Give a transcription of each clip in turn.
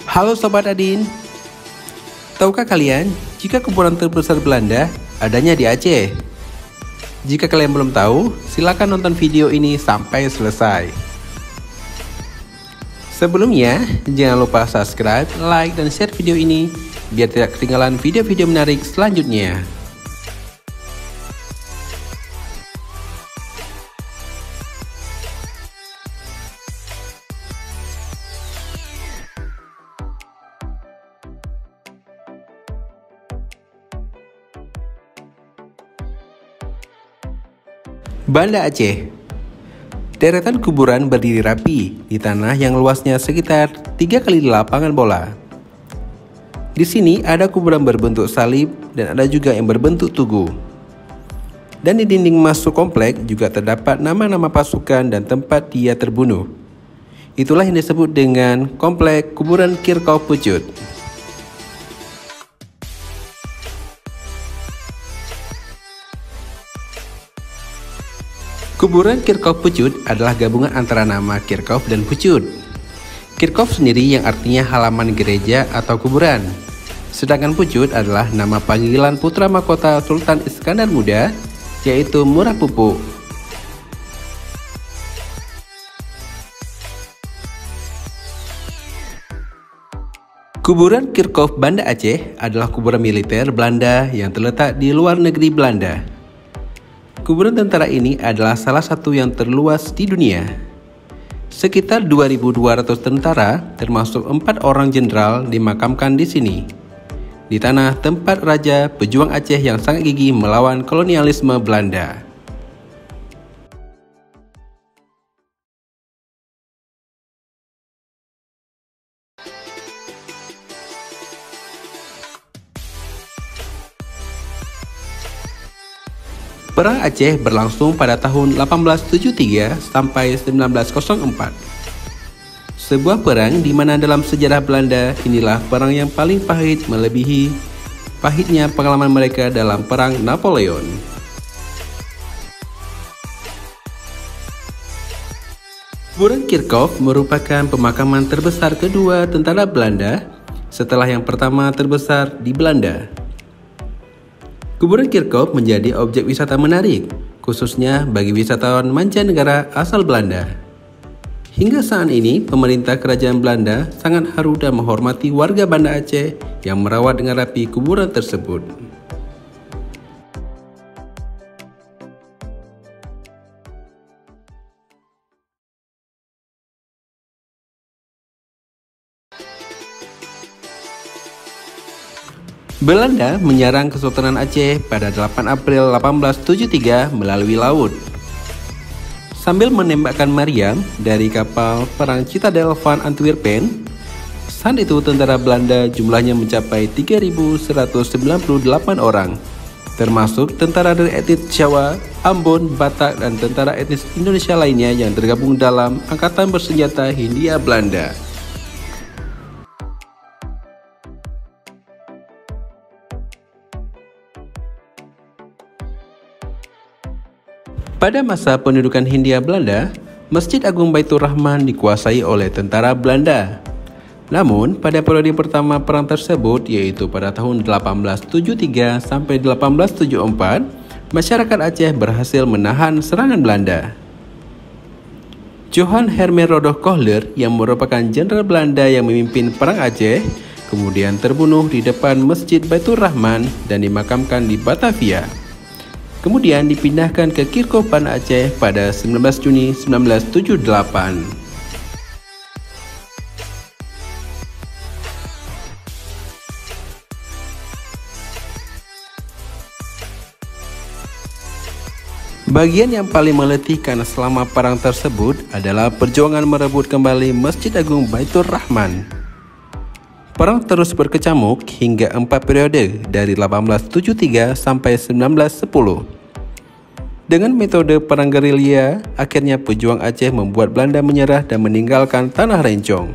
Halo Sobat Adin, tahukah kalian jika kuburan terbesar Belanda adanya di Aceh? Jika kalian belum tahu, silakan nonton video ini sampai selesai. Sebelumnya, jangan lupa subscribe, like, dan share video ini biar tidak ketinggalan video-video menarik selanjutnya. Banda Aceh. Deretan kuburan berdiri rapi di tanah yang luasnya sekitar 3 kali lapangan bola. Di sini ada kuburan berbentuk salib dan ada juga yang berbentuk tugu. Dan di dinding masuk komplek juga terdapat nama-nama pasukan dan tempat dia terbunuh. Itulah yang disebut dengan komplek kuburan Kirchhof Pucut. Kuburan Kirchhof Pucut adalah gabungan antara nama Kirchhof dan Pucut. Kirchhof sendiri yang artinya halaman gereja atau kuburan. Sedangkan Pucut adalah nama panggilan putra mahkota Sultan Iskandar Muda, yaitu Murah Pupuk. Kuburan Kirchhof Banda Aceh adalah kuburan militer Belanda yang terletak di luar negeri Belanda. Kuburan tentara ini adalah salah satu yang terluas di dunia. Sekitar 2.200 tentara, termasuk 4 orang jenderal, dimakamkan di sini. Di tanah tempat raja pejuang Aceh yang sangat gigih melawan kolonialisme Belanda. Perang Aceh berlangsung pada tahun 1873 sampai 1904. Sebuah perang di mana dalam sejarah Belanda inilah perang yang paling pahit melebihi pahitnya pengalaman mereka dalam perang Napoleon. Kuburan Kirchhof merupakan pemakaman terbesar kedua tentara Belanda setelah yang pertama terbesar di Belanda. Kuburan Kirchhof menjadi objek wisata menarik, khususnya bagi wisatawan mancanegara asal Belanda. Hingga saat ini, pemerintah kerajaan Belanda sangat haru dan menghormati warga Banda Aceh yang merawat dengan rapi kuburan tersebut. Belanda menyerang Kesultanan Aceh pada 8 April 1873 melalui laut. Sambil menembakkan meriam dari kapal perang Citadel van Antwerpen, saat itu tentara Belanda jumlahnya mencapai 3.198 orang, termasuk tentara dari etnis Jawa, Ambon, Batak, dan tentara etnis Indonesia lainnya yang tergabung dalam Angkatan Bersenjata Hindia Belanda. Pada masa pendudukan Hindia Belanda, Masjid Agung Baitur Rahman dikuasai oleh tentara Belanda. Namun, pada periode pertama perang tersebut, yaitu pada tahun 1873 sampai 1874, masyarakat Aceh berhasil menahan serangan Belanda. Johan Herman Kohler yang merupakan jenderal Belanda yang memimpin perang Aceh, kemudian terbunuh di depan Masjid Baitur Rahman dan dimakamkan di Batavia. Kemudian dipindahkan ke Kirchhof Banda Aceh pada 19 Juni 1978. Bagian yang paling meletihkan selama perang tersebut adalah perjuangan merebut kembali Masjid Agung Baitur Rahman. Perang terus berkecamuk hingga 4 periode dari 1873 sampai 1910. Dengan metode perang gerilya, akhirnya pejuang Aceh membuat Belanda menyerah dan meninggalkan tanah Rencong.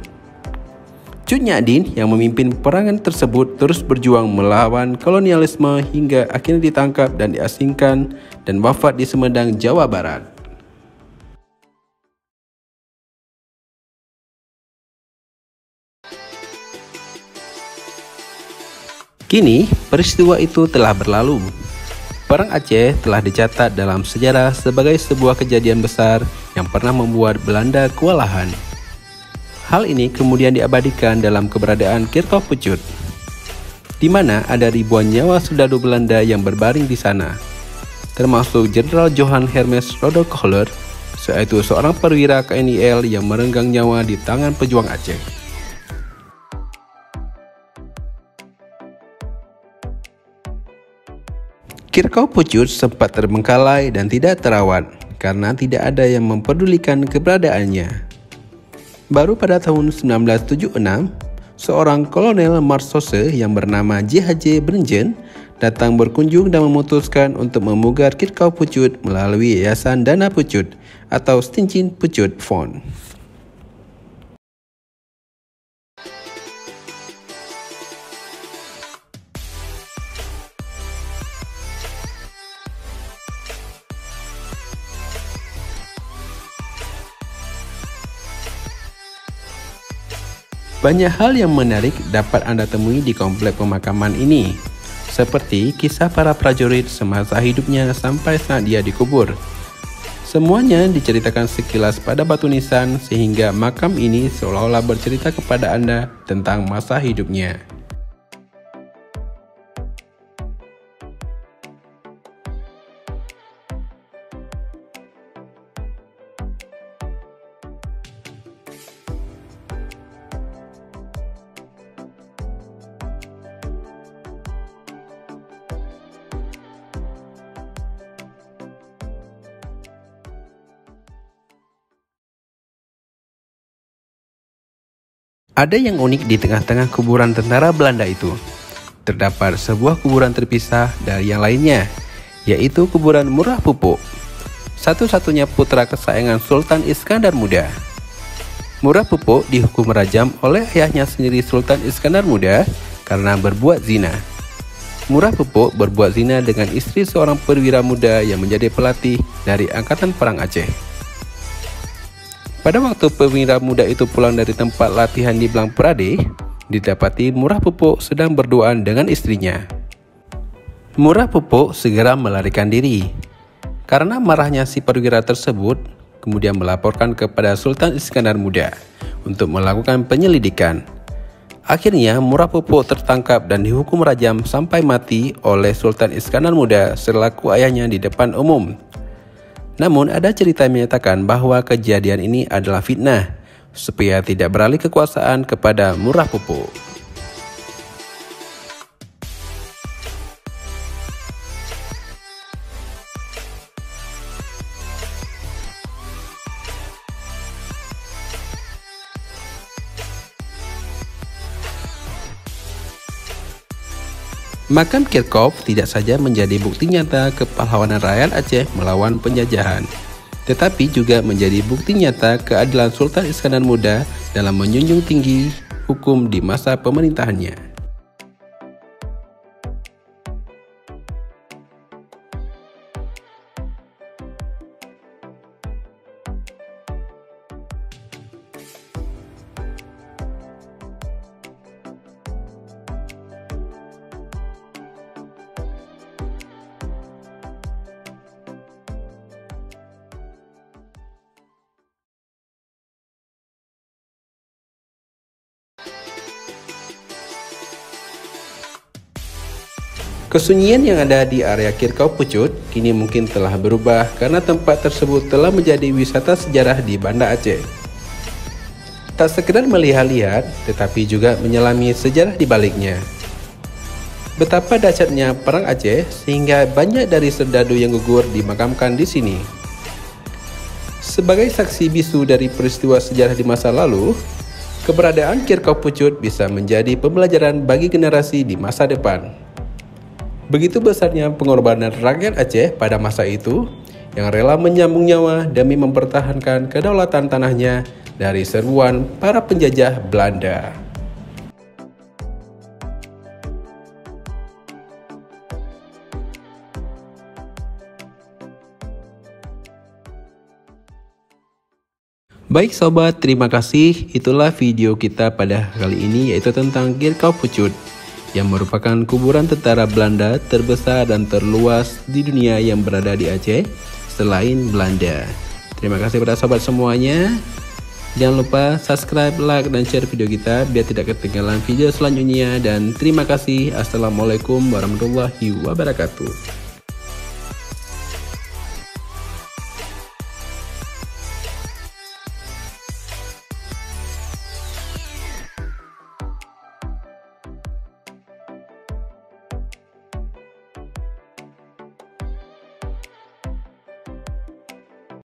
Cut Nyak yang memimpin perangan tersebut terus berjuang melawan kolonialisme hingga akhirnya ditangkap dan diasingkan dan wafat di Sumedang, Jawa Barat. Kini, peristiwa itu telah berlalu. Perang Aceh telah dicatat dalam sejarah sebagai sebuah kejadian besar yang pernah membuat Belanda kewalahan. Hal ini kemudian diabadikan dalam keberadaan Kirkov Pucut, di mana ada ribuan nyawa serdadu Belanda yang berbaring di sana, termasuk Jenderal Johan Hermes Roodekoller, yaitu seorang perwira KNIL yang merenggang nyawa di tangan pejuang Aceh. Kirkov Pucut sempat terbengkalai dan tidak terawat karena tidak ada yang mempedulikan keberadaannya. Baru pada tahun 1976, seorang kolonel Marsose yang bernama JHJ Bringen datang berkunjung dan memutuskan untuk memugar Kirkov Pucut melalui Yayasan Dana Pucut atau Stinchin Pucut Fund. Banyak hal yang menarik dapat Anda temui di komplek pemakaman ini, seperti kisah para prajurit semasa hidupnya sampai saat dia dikubur. Semuanya diceritakan sekilas pada batu nisan sehingga makam ini seolah-olah bercerita kepada Anda tentang masa hidupnya. Ada yang unik di tengah-tengah kuburan tentara Belanda itu. Terdapat sebuah kuburan terpisah dari yang lainnya, yaitu kuburan Murah Pupuk, satu-satunya putra kesayangan Sultan Iskandar Muda. Murah Pupuk dihukum rajam oleh ayahnya sendiri Sultan Iskandar Muda karena berbuat zina. Murah Pupuk berbuat zina dengan istri seorang perwira muda yang menjadi pelatih dari Angkatan Perang Aceh. Pada waktu perwira muda itu pulang dari tempat latihan di Blang Prade, didapati Murah Pupuk sedang berduaan dengan istrinya. Murah Pupuk segera melarikan diri. Karena marahnya si perwira tersebut, kemudian melaporkan kepada Sultan Iskandar Muda untuk melakukan penyelidikan. Akhirnya Murah Pupuk tertangkap dan dihukum rajam sampai mati oleh Sultan Iskandar Muda selaku ayahnya di depan umum. Namun ada cerita yang menyatakan bahwa kejadian ini adalah fitnah, supaya tidak beralih kekuasaan kepada Murah Pupuk. Makam Kirkov tidak saja menjadi bukti nyata kepahlawanan rakyat Aceh melawan penjajahan, tetapi juga menjadi bukti nyata keadilan Sultan Iskandar Muda dalam menjunjung tinggi hukum di masa pemerintahannya. Kesunyian yang ada di area Kirkov Pucut kini mungkin telah berubah karena tempat tersebut telah menjadi wisata sejarah di Banda Aceh. Tak sekedar melihat-lihat, tetapi juga menyelami sejarah di baliknya. Betapa dahsyatnya Perang Aceh sehingga banyak dari serdadu yang gugur dimakamkan di sini. Sebagai saksi bisu dari peristiwa sejarah di masa lalu, keberadaan Kirkov Pucut bisa menjadi pembelajaran bagi generasi di masa depan. Begitu besarnya pengorbanan rakyat Aceh pada masa itu yang rela menyambung nyawa demi mempertahankan kedaulatan tanahnya dari serbuan para penjajah Belanda. Baik sobat, terima kasih. Itulah video kita pada kali ini, yaitu tentang Kirkov Pucut. yang merupakan kuburan tentara Belanda terbesar dan terluas di dunia yang berada di Aceh selain Belanda. Terima kasih pada sobat semuanya. Jangan lupa subscribe, like, dan share video kita biar tidak ketinggalan video selanjutnya. Dan terima kasih. Assalamualaikum warahmatullahi wabarakatuh.